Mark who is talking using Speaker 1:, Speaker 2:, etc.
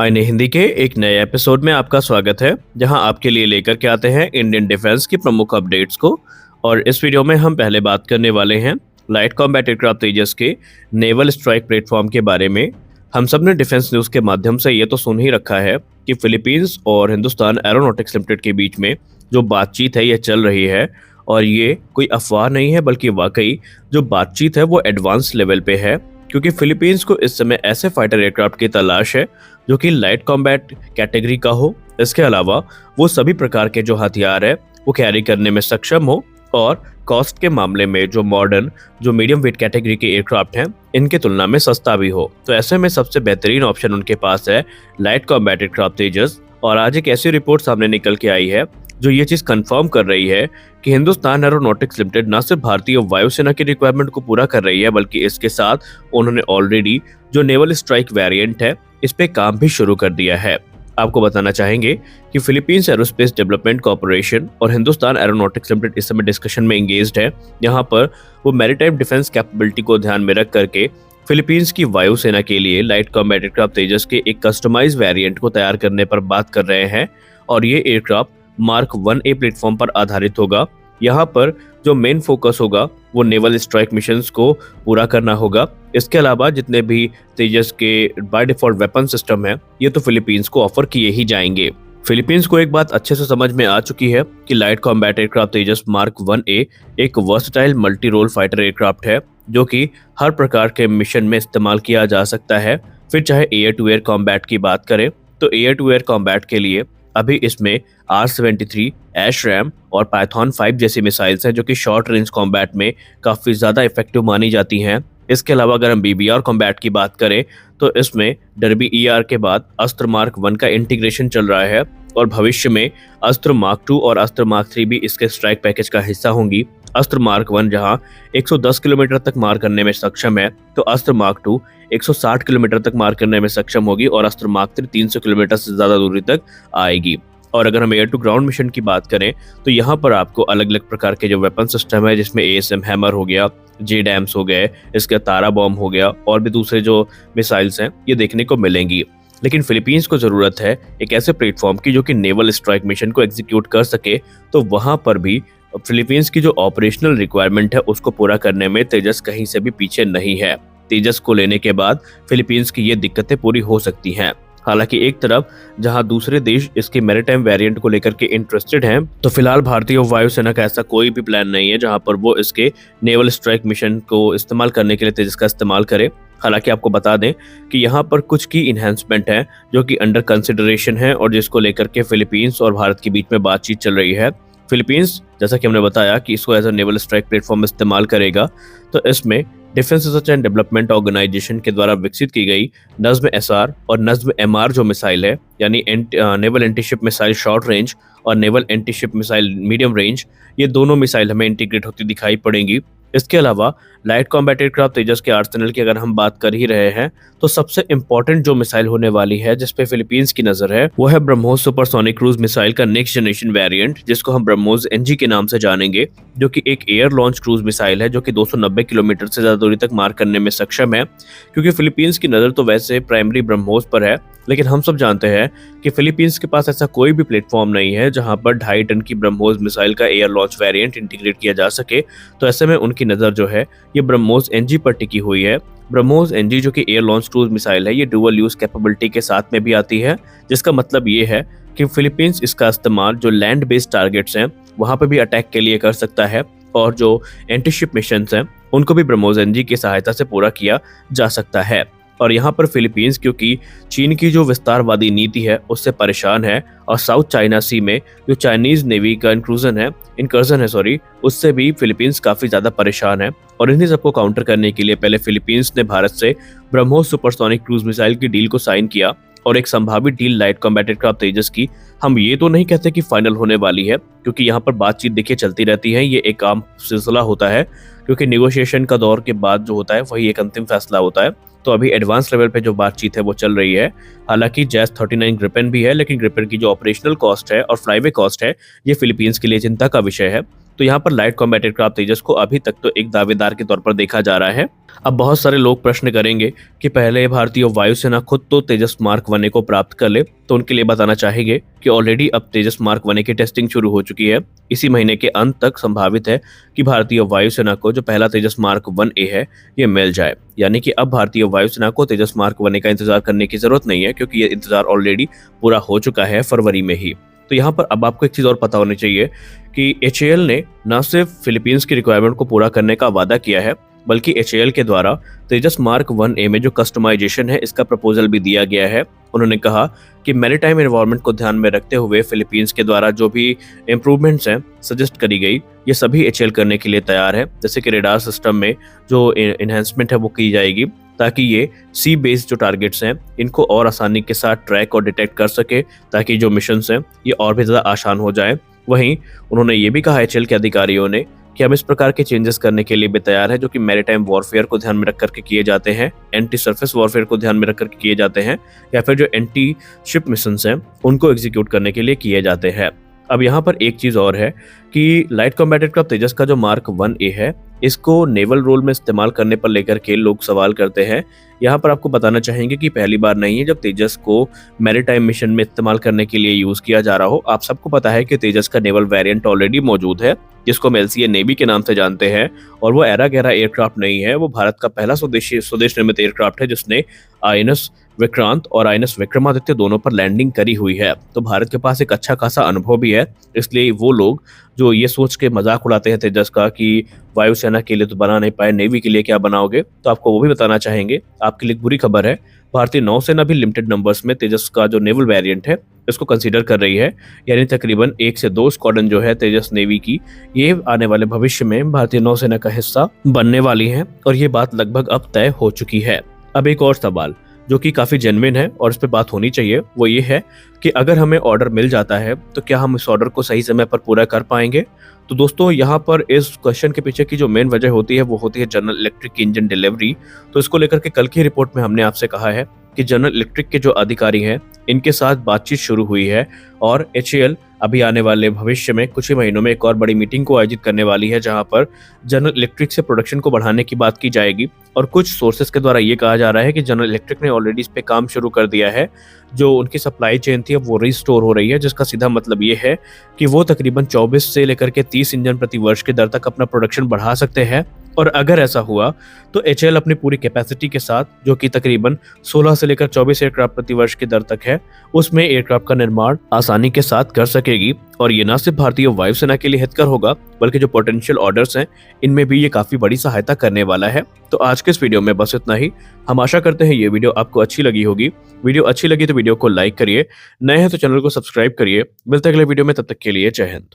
Speaker 1: आईने हिंदी के एक नए एपिसोड में आपका स्वागत है, जहां आपके लिए लेकर के आते हैं इंडियन डिफेंस की प्रमुख अपडेट्स को। और इस वीडियो में हम पहले बात करने वाले हैं लाइट कॉम्बैट एयरक्राफ्ट तेजस के नेवल स्ट्राइक प्लेटफॉर्म के बारे में। हम सब ने डिफेंस न्यूज़ के माध्यम से ये तो सुन ही रखा है कि फिलीपींस और हिंदुस्तान एरोनॉटिक्स लिमिटेड के बीच में जो बातचीत है ये चल रही है, और ये कोई अफवाह नहीं है बल्कि वाकई जो बातचीत है वो एडवांस लेवल पे है, क्योंकि फिलीपींस को इस समय ऐसे फाइटर एयरक्राफ्ट की तलाश है जो कि लाइट कॉम्बैट कैटेगरी का हो। इसके अलावा वो सभी प्रकार के जो हथियार है वो कैरी करने में सक्षम हो, और कॉस्ट के मामले में जो मॉडर्न जो मीडियम वेट कैटेगरी के एयरक्राफ्ट हैं इनके तुलना में सस्ता भी हो। तो ऐसे में सबसे बेहतरीन ऑप्शन उनके पास है लाइट कॉम्बैट एयरक्राफ्ट तेजस। और आज एक ऐसी रिपोर्ट सामने निकल के आई है जो ये चीज कंफर्म कर रही है कि हिंदुस्तान एरोनॉटिक्स लिमिटेड न सिर्फ भारतीय वायुसेना की रिक्वायरमेंट को पूरा कर रही है, बल्कि इसके साथ उन्होंने ऑलरेडी जो नेवल स्ट्राइक वेरिएंट है इस पे काम भी शुरू कर दिया है। आपको बताना चाहेंगे कि फिलीपींस एरोस्पेस डेवलपमेंट कॉर्पोरेशन और हिंदुस्तान एरोनॉटिक्स लिमिटेड इस समय डिस्कशन में एंगेज्ड है। यहाँ पर वो मैरीटाइम डिफेंस कैपेबिलिटी को ध्यान में रख करके फिलीपींस की वायुसेना के लिए लाइट कॉम्बैट एयरक्राफ्ट तेजस के एक कस्टमाइज वेरिएंट को तैयार करने पर बात कर रहे हैं। और ये एयरक्राफ्ट मार्क 1A प्लेटफॉर्म पर आधारित होगा। यहाँ पर जो मेन फोकस होगा वो नेवल स्ट्राइक मिशंस को पूरा करना होगा। इसके अलावा जितने भी तेजस के बाय डिफॉल्ट वेपन सिस्टम है ये तो फिलीपींस को ऑफर किए ही जाएंगे। फिलीपींस को एक बात अच्छे से समझ में आ चुकी है कि light combat aircraft Tejas mark 1A एक versatile multi role fighter aircraft है जो कि हर प्रकार के मिशन में इस्तेमाल किया जा सकता है। फिर चाहे एयर टू एयर कॉम्बैट की बात करें तो एयर टू एयर कॉम्बैट के लिए अभी इसमें R-73, एशरैम और पाइथन 5 जैसी मिसाइल्स हैं जो कि शॉर्ट रेंज कॉम्बैट में काफ़ी ज़्यादा इफेक्टिव मानी जाती हैं। इसके अलावा अगर हम BBR कॉम्बैट की बात करें तो इसमें डर्बी ER के बाद अस्त्र मार्क 1 का इंटीग्रेशन चल रहा है, और भविष्य में अस्त्र मार्क 2 और अस्त्र मार्क 3 भी इसके स्ट्राइक पैकेज का हिस्सा होंगी। अस्त्र मार्क 1 जहां 110 किलोमीटर तक मार करने में सक्षम है, तो अस्त्र मार्क 2 160 किलोमीटर तक मार करने में सक्षम होगी, और अस्त्र मार्क 3 300 किलोमीटर से ज्यादा दूरी तक आएगी। और अगर हम एयर टू ग्राउंड मिशन की बात करें तो यहाँ पर आपको अलग अलग प्रकार के जो वेपन सिस्टम है, जिसमें ASM हैमर हो गया, JDAMs हो गए, इसका तारा बॉम्ब हो गया, और भी दूसरे जो मिसाइल्स हैं ये देखने को मिलेंगी। लेकिन फिलीपींस को जरूरत है एक ऐसे प्लेटफॉर्म की जो कि नेवल स्ट्राइक मिशन को एग्जीक्यूट कर सके। तो वहां पर भी फिलीपींस की जो ऑपरेशनल रिक्वायरमेंट है उसको पूरा करने में तेजस कहीं से भी पीछे नहीं है। तेजस को लेने के बाद फिलीपींस की ये दिक्कतें पूरी हो सकती हैं। हालांकि एक तरफ जहां दूसरे देश इसके मैरीटाइम वेरिएंट को लेकर के इंटरेस्टेड हैं, तो फिलहाल भारतीय वायुसेना का ऐसा कोई भी प्लान नहीं है जहां पर वो इसके नेवल स्ट्राइक मिशन को इस्तेमाल करने के लिए तेजस का इस्तेमाल करे। हालांकि आपको बता दें कि यहाँ पर कुछ की इन्हेंसमेंट है जो कि अंडर कंसिडरेशन है, और जिसको लेकर के फिलीपींस और भारत के बीच में बातचीत चल रही है। फिलीपींस जैसा कि हमने बताया कि इसको as a naval strike platform इस्तेमाल करेगा, तो इसमें defence research and development organisation के द्वारा विकसित की गई नज्म SR और नज्म MR जो मिसाइल है, यानी naval antiship missile short range और naval antiship missile medium range, ये दोनों मिसाइल हमें इंटीग्रेट होती दिखाई पड़ेंगी। इसके अलावा लाइट कॉम्बैट एयरक्राफ्ट तेजस के आर्सेनल की अगर हम बात कर ही रहे हैं तो सबसे इंपॉर्टेंट जो मिसाइल होने वाली है जिसपे फिलीपींस की नजर है वो है ब्रह्मोस सुपरसोनिक क्रूज मिसाइल का नेक्स्ट जनरेशन वेरिएंट, जिसको हम ब्रह्मोस NG के नाम से जानेंगे, जो कि एक एयर लॉन्च क्रूज मिसाइल है जो कि 290 किलोमीटर से ज्यादा दूरी तक मार करने में सक्षम है। क्योंकि फिलीपींस की नजर तो वैसे प्राइमरी ब्रह्मोस पर है, लेकिन हम सब जानते हैं कि फिलीपींस के पास ऐसा कोई भी प्लेटफॉर्म नहीं है जहां पर 2.5 टन की ब्रह्मोस मिसाइल का एयर लॉन्च वेरिएंट इंटीग्रेट किया जा सके। तो ऐसे में उनकी नजर जो है ये ब्रह्मोस NG पर टिकी हुई है। ब्रह्मोस NG जो कि एयर लॉन्च क्रूज मिसाइल है, ये डुअल यूज कैपेबिलिटी के साथ में भी आती है, जिसका मतलब ये है कि फिलीपींस इसका इस्तेमाल जो लैंड बेस्ड टारगेट्स हैं वहां पर भी अटैक के लिए कर सकता है, और जो एंटीशिप मिशंस हैं उनको भी ब्रह्मोस NG की सहायता से पूरा किया जा सकता है। और यहाँ पर फिलीपींस क्योंकि चीन की जो विस्तारवादी नीति है उससे परेशान है, और साउथ चाइना सी में जो चाइनीज नेवी का इनकर्जन है उससे भी फिलीपींस काफी ज्यादा परेशान है। और इन्हीं सबको काउंटर करने के लिए पहले फिलीपींस ने भारत से ब्रह्मोस सुपरसोनिक क्रूज मिसाइल की डील को साइन किया, और एक संभावित डील लाइट कॉम्बैट एयरक्राफ्ट तेजस की हम ये तो नहीं कहते कि फाइनल होने वाली है, क्योंकि यहाँ पर बातचीत देखिए चलती रहती है, ये एक आम सिलसिला होता है, क्योंकि नेगोशिएशन का दौर के बाद जो होता है वही एक अंतिम फैसला होता है। तो अभी एडवांस लेवल पे जो बातचीत है वो चल रही है। हालांकि जैस 39 ग्रिपेन भी है, लेकिन ग्रिपेन की जो ऑपरेशनल कॉस्ट है और फ्लाईवे कॉस्ट है ये फिलीपींस के लिए चिंता का विषय है। तो यहाँ पर लाइट कॉम्बैट एयरक्राफ्ट तेजस को अभी तक तो एक दावेदार के तौर पर देखा जा रहा है। अब बहुत सारे लोग प्रश्न करेंगे कि पहले भारतीय वायुसेना खुद तो तेजस मार्क 1 को प्राप्त कर ले, तो उनके लिए बताना चाहेंगे कि ऑलरेडी अब तेजस मार्क 1 की टेस्टिंग शुरू हो चुकी है। इसी महीने के अंत तक संभावित है कि भारतीय वायुसेना को जो पहला तेजस मार्क 1A है ये मिल जाए। यानी कि अब भारतीय वायुसेना को तेजस मार्क 1 का इंतजार करने की जरूरत नहीं है, क्योंकि ये इंतजार ऑलरेडी पूरा हो चुका है फरवरी में ही। तो यहाँ पर अब आपको एक चीज और पता होनी चाहिए कि HAL ने न सिर्फ फिलीपींस की रिक्वायरमेंट को पूरा करने का वादा किया है, बल्कि HAL के द्वारा तेजस मार्क 1A में जो कस्टमाइजेशन है इसका प्रपोजल भी दिया गया है। उन्होंने कहा कि मैरीटाइम एनवायरनमेंट को ध्यान में रखते हुए फिलीपींस के द्वारा जो भी इम्प्रूवमेंट्स हैं सजेस्ट करी गई, ये सभी HAL करने के लिए तैयार है। जैसे कि रेडार सिस्टम में जो इन्हेंसमेंट है वो की जाएगी, ताकि ये सी बेस्ड जो टारगेट्स हैं इनको और आसानी के साथ ट्रैक और डिटेक्ट कर सके, ताकि जो मिशंस हैं ये और भी ज़्यादा आसान हो जाए। वहीं उन्होंने ये भी कहा HAL के अधिकारियों ने कि हम इस प्रकार के चेंजेस करने के लिए भी तैयार है जो कि मैरीटाइम वॉरफेयर को ध्यान में रख करके किए जाते हैं, एंटी सरफेस वॉरफेयर को ध्यान में रख करके किए जाते हैं, या फिर जो एंटी शिप मिशंस हैं उनको एग्जीक्यूट करने के लिए किए जाते हैं। अब यहाँ पर एक चीज और है कि लाइट कॉम्बैट एयरक्राफ्ट तेजस का जो मार्क 1A है इसको नेवल रोल में इस्तेमाल करने पर लेकर के लोग सवाल करते हैं। यहाँ पर आपको बताना चाहेंगे कि पहली बार नहीं है जब तेजस को मैरीटाइम मिशन में इस्तेमाल करने के लिए यूज किया जा रहा हो। आप सबको पता है कि तेजस का नेवल वेरिएंट ऑलरेडी मौजूद है, जिसको हम LCA नेवी के नाम से जानते हैं, और वो एरा गहरा एयरक्राफ्ट नहीं है। वो भारत का पहला स्वदेश निर्मित एयरक्राफ्ट है जिसने INS विक्रांत और INS विक्रमादित्य दोनों पर लैंडिंग करी हुई है। तो भारत के पास एक अच्छा खासा अनुभव भी है। इसलिए वो लोग जो ये सोच के मजाक उड़ाते हैं तेजस का कि वायुसेना के लिए तो बना नहीं पाए, नेवी के लिए क्या बनाओगे, तो आपको वो भी बताना चाहेंगे। आपके लिए बुरी खबर है, भारतीय नौसेना भी लिमिटेड नंबर्स में तेजस का जो नेवल वेरिएंट है इसको कंसीडर कर रही है। यानी तकरीबन 1 से 2 स्क्वाड्रन जो है तेजस नेवी की, ये आने वाले भविष्य में भारतीय नौसेना का हिस्सा बनने वाली है, और ये बात लगभग अब तय हो चुकी है। अब एक और सवाल जो कि काफी जेन्युइन है और इस पे बात होनी चाहिए, वो ये है कि अगर हमें ऑर्डर मिल जाता है तो क्या हम इस ऑर्डर को सही समय पर पूरा कर पाएंगे। तो दोस्तों यहाँ पर इस क्वेश्चन के पीछे की जो मेन वजह होती है वो होती है जनरल इलेक्ट्रिक की इंजन डिलीवरी। तो इसको लेकर के कल की रिपोर्ट में हमने आपसे कहा है कि जनरल इलेक्ट्रिक के जो अधिकारी हैं इनके साथ बातचीत शुरू हुई है, और HAL अभी आने वाले भविष्य में कुछ ही महीनों में एक और बड़ी मीटिंग को आयोजित करने वाली है, जहां पर जनरल इलेक्ट्रिक से प्रोडक्शन को बढ़ाने की बात की जाएगी। और कुछ सोर्सेस के द्वारा ये कहा जा रहा है कि जनरल इलेक्ट्रिक ने ऑलरेडी इस पे काम शुरू कर दिया है। जो उनकी सप्लाई चेन थी अब वो रिस्टोर हो रही है, जिसका सीधा मतलब ये है कि वो तकरीबन 24 से लेकर के 30 इंजन प्रति वर्ष की दर तक अपना प्रोडक्शन बढ़ा सकते हैं। और अगर ऐसा हुआ तो HAL अपनी पूरी कैपेसिटी के साथ, जो कि तकरीबन 16 से लेकर 24 एयरक्राफ्ट प्रति वर्ष की दर तक है, उसमें एयरक्राफ्ट का निर्माण आसानी के साथ कर सकेगी। और ये न सिर्फ भारतीय वायुसेना के लिए हितकर होगा, बल्कि जो पोटेंशियल ऑर्डर्स हैं इनमें भी ये काफी बड़ी सहायता करने वाला है। तो आज के इस वीडियो में बस इतना ही। हम आशा करते हैं ये वीडियो आपको अच्छी लगी होगी। वीडियो अच्छी लगी तो वीडियो को लाइक करिए, नए हैं तो चैनल को सब्सक्राइब करिए। मिलते हैं अगले वीडियो में, तब तक के लिए जय हिंद।